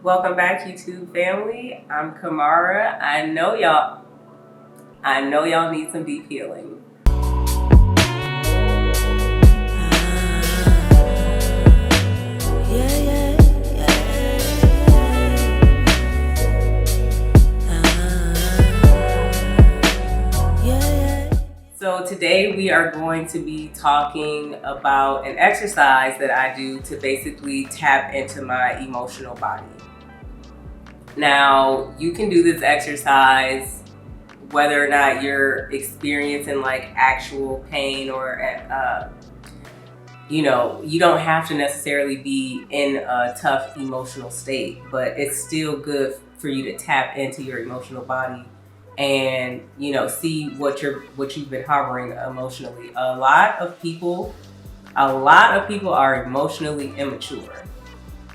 Welcome back, YouTube family. I'm Kamara. I know y'all need some deep healing. So today we are going to be talking about an exercise that I do to basically tap into my emotional body. Now, you can do this exercise whether or not you're experiencing like actual pain or you don't have to necessarily be in a tough emotional state, but it's still good for you to tap into your emotional body and see what you've been harboring emotionally. A lot of people are emotionally immature.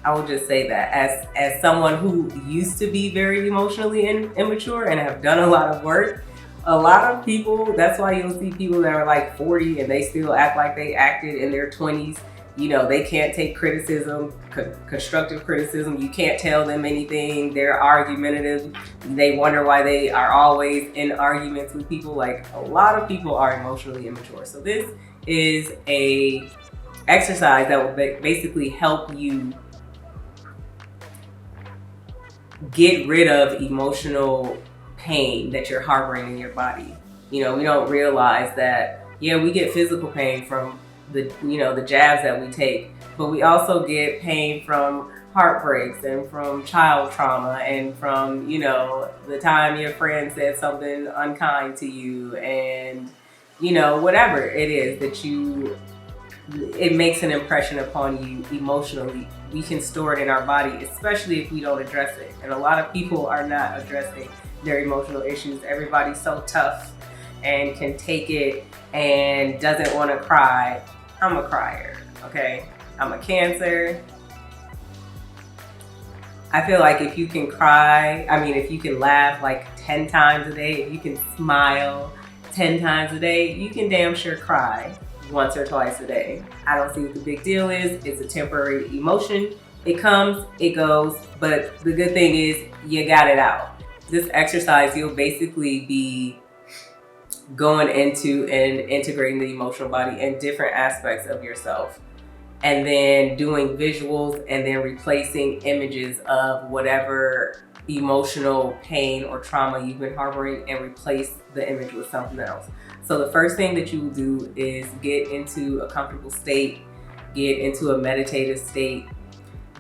I will just say that as someone who used to be very emotionally immature and have done a lot of work, a lot of people, that's why you'll see people that are like 40 and they still act like they acted in their 20s. They can't take criticism, constructive criticism. You can't tell them anything. They're argumentative. They wonder why they are always in arguments with people. Like, a lot of people are emotionally immature. So this is a exercise that will basically help you get rid of emotional pain that you're harboring in your body. We don't realize that, we get physical pain from the jabs that we take, but we also get pain from heartbreaks and from child trauma and from, the time your friend said something unkind to you and, whatever it is that it makes an impression upon you emotionally. We can store it in our body, especially if we don't address it. And a lot of people are not addressing their emotional issues. Everybody's so tough and can take it and doesn't want to cry. I'm a crier, okay? I'm a Cancer. I feel like if you can if you can laugh like 10 times a day, if you can smile 10 times a day, you can damn sure cry once or twice a day. I don't see what the big deal is. It's a temporary emotion. It comes, it goes, but the good thing is you got it out. This exercise, you'll basically be going into and integrating the emotional body in different aspects of yourself, and then doing visuals and then replacing images of whatever emotional pain or trauma you've been harboring and replace the image with something else. So the first thing that you will do is get into a comfortable state, get into a meditative state.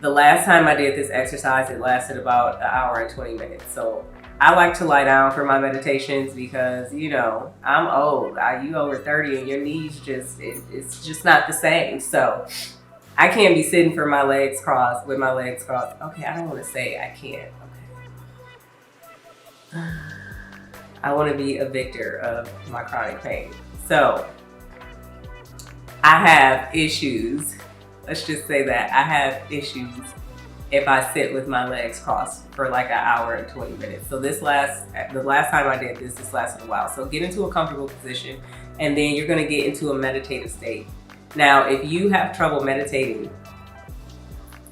The last time I did this exercise, it lasted about an hour and 20 minutes. So I like to lie down for my meditations because, I'm old. You over 30 and your knees it's just not the same. So I can't be sitting with my legs crossed. Okay, I don't want to say I can't. Okay. I want to be a victor of my chronic pain. So I have issues. Let's just say that I have issues if I sit with my legs crossed for like an hour and 20 minutes. So the last time I did this lasted a while. So get into a comfortable position, and then you're going to get into a meditative state. Now, if you have trouble meditating,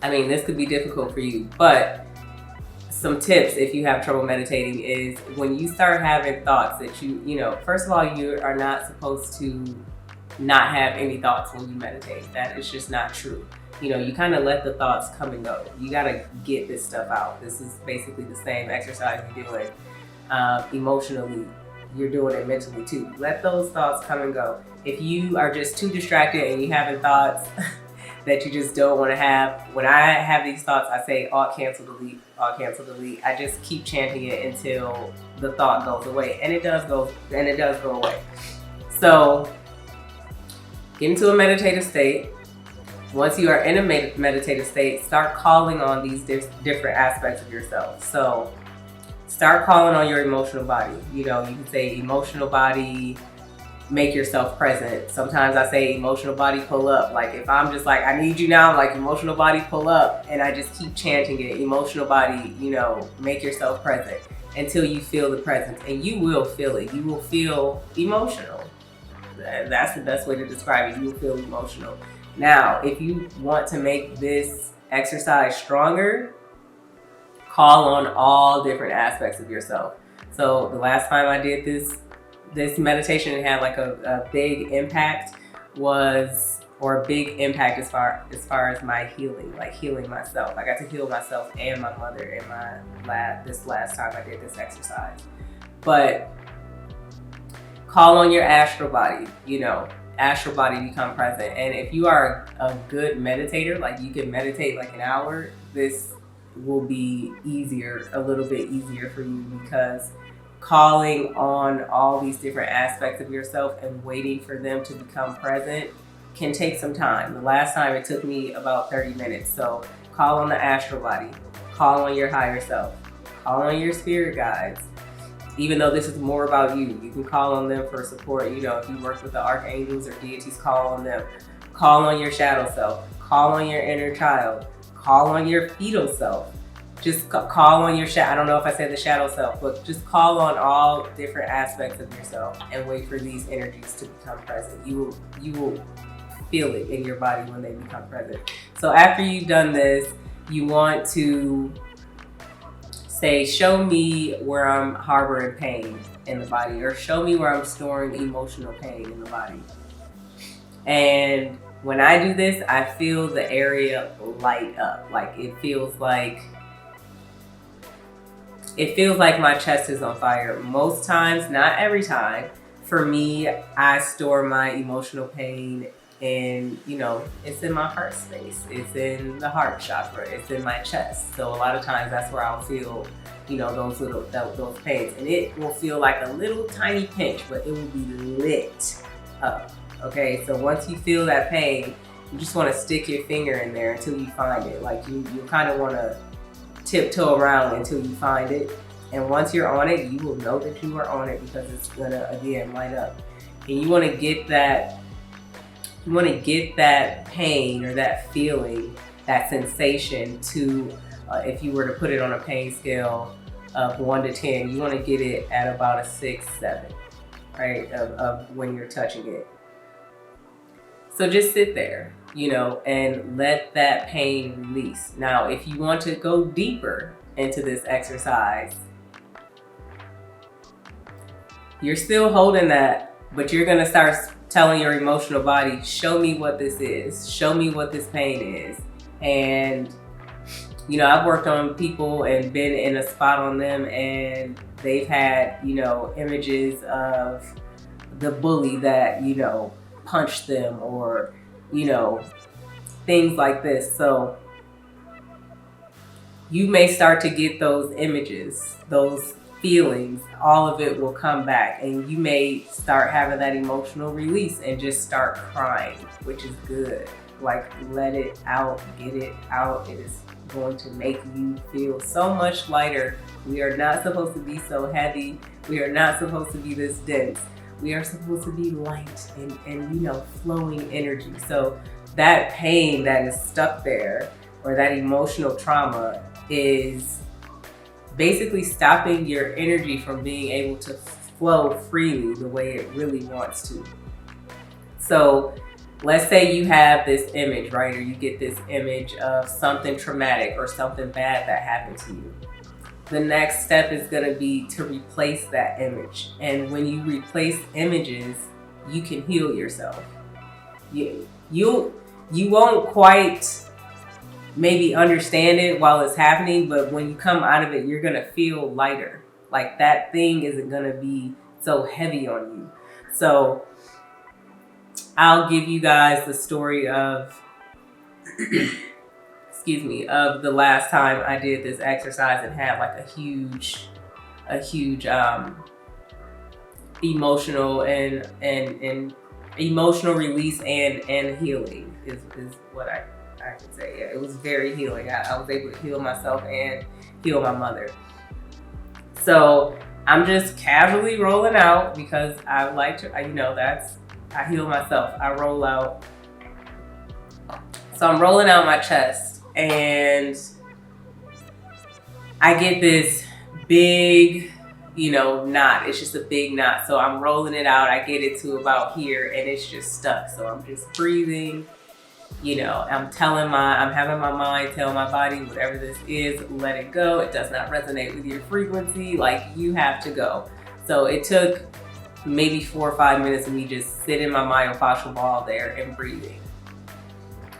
this could be difficult for you, but some tips if you have trouble meditating is when you start having thoughts that first of all, you are not supposed to not have any thoughts when you meditate. That is just not true. You kind of let the thoughts come and go. You got to get this stuff out. This is basically the same exercise you're doing emotionally. You're doing it mentally too. Let those thoughts come and go. If you are just too distracted and you having thoughts that you just don't want to have, when I have these thoughts, I say Alt cancel delete, Alt cancel delete. I just keep chanting it until the thought goes away, and it does go away. So get into a meditative state. Once you are in a meditative state, start calling on these different aspects of yourself. So start calling on your emotional body. You can say emotional body, make yourself present. Sometimes I say emotional body, pull up. Like if I'm just like, I need you now, I'm like emotional body, pull up. And I just keep chanting it. Emotional body, make yourself present until you feel the presence. And you will feel it. You will feel emotional. That's the best way to describe it. You will feel emotional. Now, if you want to make this exercise stronger, call on all different aspects of yourself. So the last time I did this meditation and had like a big impact or a big impact as far as my healing, like healing myself. I got to heal myself and my mother in this last time I did this exercise. But call on your astral body, astral body, become present. And if you are a good meditator, like you can meditate like an hour, this will be a little bit easier for you, because calling on all these different aspects of yourself and waiting for them to become present can take some time. The last time it took me about 30 minutes. So call on the astral body, call on your higher self, call on your spirit guides. Even though this is more about you, you can call on them for support. If you work with the archangels or deities, call on them. Call on your shadow self, call on your inner child, call on your fetal self. Just call on your I don't know if I said the shadow self, but just call on all different aspects of yourself and wait for these energies to become present. You will feel it in your body when they become present. So after you've done this, you want to say, show me where I'm harboring pain in the body, or show me where I'm storing emotional pain in the body. And when I do this, I feel the area light up. Like it feels like my chest is on fire. Most times, not every time. For me, I store my emotional pain in, it's in my heart space. It's in the heart chakra. It's in my chest. So a lot of times that's where I'll feel, those pains. And it will feel like a little tiny pinch, but it will be lit up. Okay, so once you feel that pain, you just want to stick your finger in there until you find it. Like you kind of want to tiptoe around until you find it. And once you're on it, you will know that you are on it, because it's gonna, again, light up. And you want to get that pain or that feeling, that sensation to, if you were to put it on a pain scale of 1 to 10, you want to get it at about a 6, 7, right? Of when you're touching it. So just sit there, and let that pain release. Now, if you want to go deeper into this exercise, you're still holding that, but you're going to start telling your emotional body, show me what this is. Show me what this pain is. And, I've worked on people and been in a spot on them, and they've had, images of the bully that, punched them, or, things like this. So you may start to get those images, those feelings, all of it will come back, and you may start having that emotional release and just start crying, which is good. Like, let it out, get it out. It is going to make you feel so much lighter. We are not supposed to be so heavy. We are not supposed to be this dense. We are supposed to be light and flowing energy. So that pain that is stuck there, or that emotional trauma, is basically stopping your energy from being able to flow freely the way it really wants to. So let's say you have this image, right? Or you get this image of something traumatic or something bad that happened to you. The next step is going to be to replace that image. And when you replace images, you can heal yourself. You won't quite maybe understand it while it's happening, but when you come out of it, you're going to feel lighter. Like that thing isn't going to be so heavy on you. So I'll give you guys the story of of the last time I did this exercise and had like a huge emotional and emotional release and healing is what I can say. Yeah, it was very healing. I was able to heal myself and heal my mother. So I'm just casually rolling out, because I like to, I heal myself. I roll out. So I'm rolling out my chest, and I get this big, knot. It's just a big knot. So I'm rolling it out. I get it to about here, and it's just stuck. So I'm just breathing I'm having my mind tell my body, whatever this is, let it go. It does not resonate with your frequency. Like, you have to go. So it took maybe 4 or 5 minutes of me just sitting my myofascial ball there and breathing.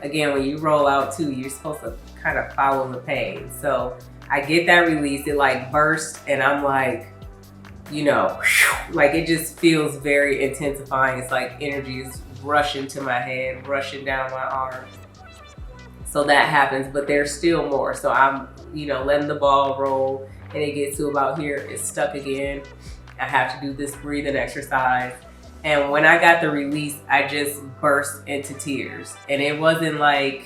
Again, when you roll out too, you're supposed to kind of follow the pain. So I get that release, it like bursts, and I'm like, like it just feels very intensifying. It's like energy is rushing to my head, rushing down my arm. So that happens, but there's still more. So I'm, letting the ball roll, and it gets to about here, it's stuck again. I have to do this breathing exercise. And when I got the release, I just burst into tears. And it wasn't like,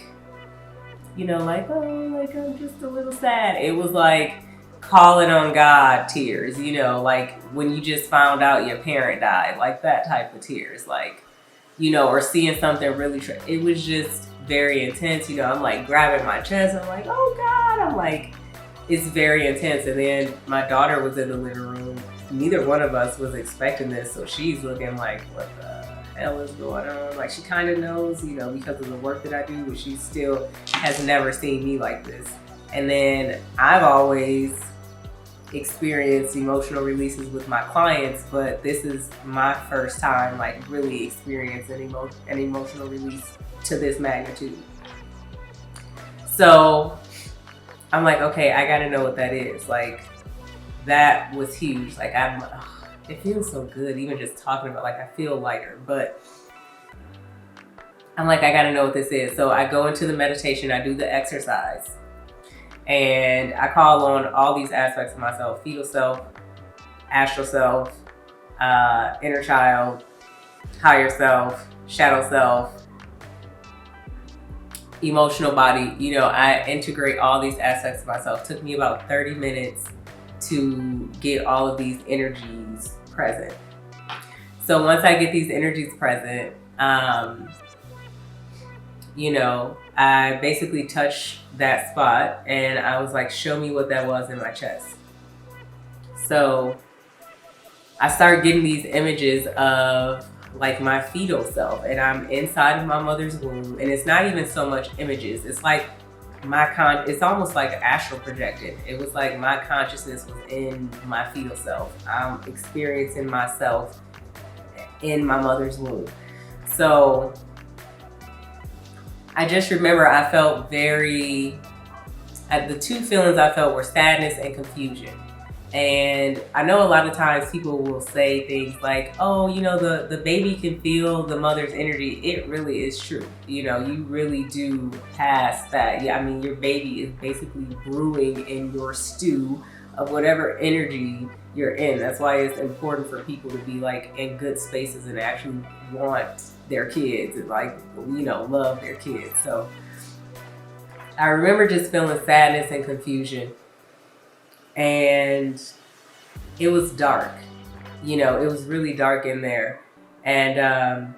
like I'm just a little sad. It was like calling on God tears, like when you just found out your parent died, like that type of tears, like, or seeing something really, it was just very intense. I'm like grabbing my chest. I'm like, oh God, I'm like, it's very intense. And then my daughter was in the living room. Neither one of us was expecting this. So she's looking like, what the hell is going on? Like, she kind of knows, because of the work that I do, but she still has never seen me like this. And then I've always experienced emotional releases with my clients, but this is my first time like really experiencing an emotional release to this magnitude. So I'm like, okay, I gotta know what that is. Like, that was huge. Like, it feels so good even just talking about, like, I feel lighter, but I'm like, I gotta know what this is. So I go into the meditation, I do the exercise, and I call on all these aspects of myself: fetal self, astral self, inner child, higher self, shadow self, emotional body. I integrate all these aspects of myself. It took me about 30 minutes to get all of these energies present. So once I get these energies present, I basically touched that spot, and I was like, show me what that was in my chest. So I started getting these images of like my fetal self, and I'm inside of my mother's womb, and it's not even so much images. It's like it's almost like astral projected. It was like my consciousness was in my fetal self. I'm experiencing myself in my mother's womb. So I just remember I felt the two feelings I felt were sadness and confusion. And I know a lot of times people will say things like, oh, the baby can feel the mother's energy. It really is true. You really do pass that. Yeah, I mean, your baby is basically brewing in your stew of whatever energy you're in. That's why it's important for people to be like in good spaces and actually want their kids and like, love their kids. So I remember just feeling sadness and confusion. And it was dark, it was really dark in there. And,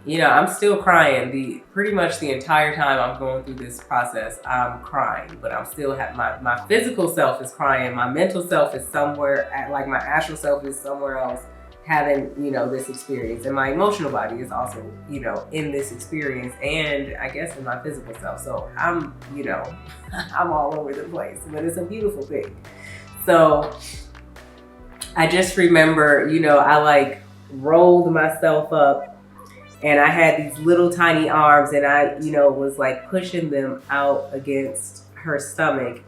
I'm still crying pretty much the entire time I'm going through this process. I'm crying, but I'm still my physical self is crying. My mental self is somewhere like my astral self is somewhere else having, this experience. And my emotional body is also, in this experience, and I guess in my physical self. So I'm, I'm all over the place, but it's a beautiful thing. So I just remember, I like rolled myself up, and I had these little tiny arms, and I, was like pushing them out against her stomach.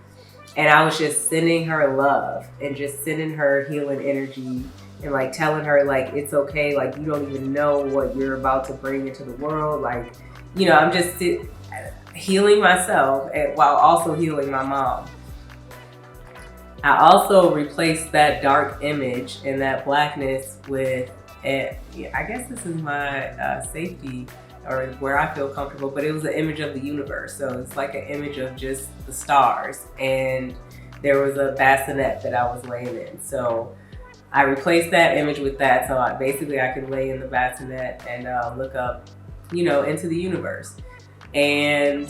And I was just sending her love and just sending her healing energy, and like telling her like, it's okay. Like, you don't even know what you're about to bring into the world. Like, I'm just healing myself while also healing my mom. I also replaced that dark image and that blackness with, I guess this is my safety, or where I feel comfortable, but it was an image of the universe. So it's like an image of just the stars, and there was a bassinet that I was laying in. So I replaced that image with that, so I could lay in the bassinet and look up, into the universe. And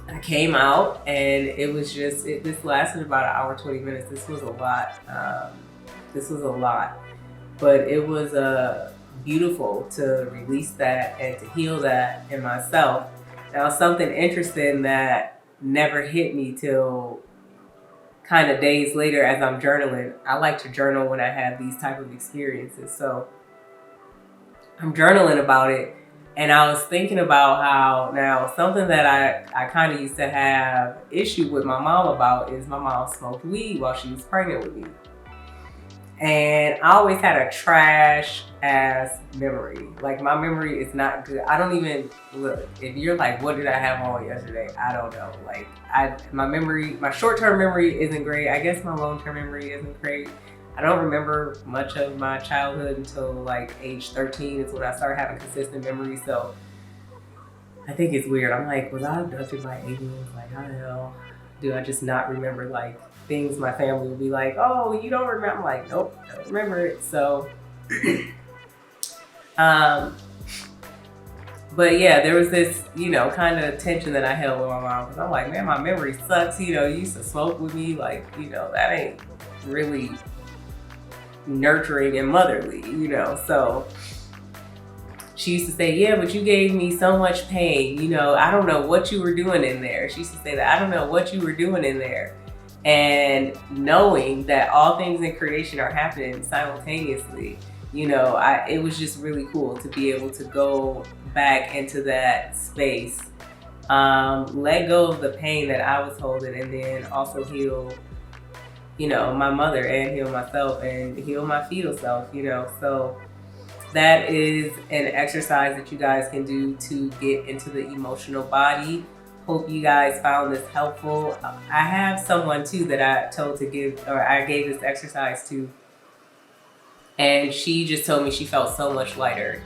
I came out, and it was just, this lasted about an hour, 20 minutes. This was a lot. But it was beautiful to release that and to heal that in myself. Now, something interesting that never hit me till kind of days later as I'm journaling. I like to journal when I have these type of experiences. So I'm journaling about it, and I was thinking about how now something that I kind of used to have issue with my mom about is my mom smoked weed while she was pregnant with me. And I always had a trash ass memory. Like, my memory is not good. I don't even look. If you're like, what did I have on yesterday? I don't know. Like, my short-term memory isn't great. I guess my long-term memory isn't great. I don't remember much of my childhood until like age 13 is when I started having consistent memory. So I think it's weird. I'm like, was I abducted by aliens? Like, how the hell do I just not remember like things my family will be like, oh, you don't remember? I'm like, nope, don't remember it. So, but yeah, there was this, kind of tension that I held with my mom. Cause I'm like, man, my memory sucks. You used to smoke with me. Like, that ain't really nurturing and motherly, So she used to say, yeah, but you gave me so much pain. I don't know what you were doing in there. She used to say that, I don't know what you were doing in there. And knowing that all things in creation are happening simultaneously, it was just really cool to be able to go back into that space, let go of the pain that I was holding, and then also heal, my mother, and heal myself and heal my fetal self, So that is an exercise that you guys can do to get into the emotional body. Hope you guys found this helpful. I have someone too that I gave this exercise to, and she just told me she felt so much lighter.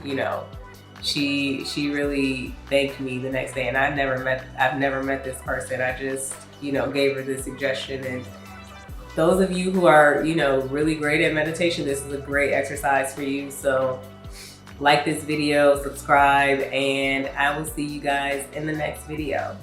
She really thanked me the next day, and I've never met this person. I just gave her this suggestion. And those of you who are really great at meditation, this is a great exercise for you. So like this video, subscribe, and I will see you guys in the next video.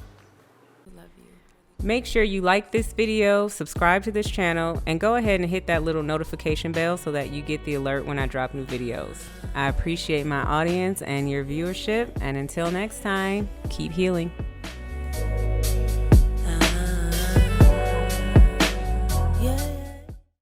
Make sure you like this video, subscribe to this channel, and go ahead and hit that little notification bell so that you get the alert when I drop new videos. I appreciate my audience and your viewership, and until next time, keep healing.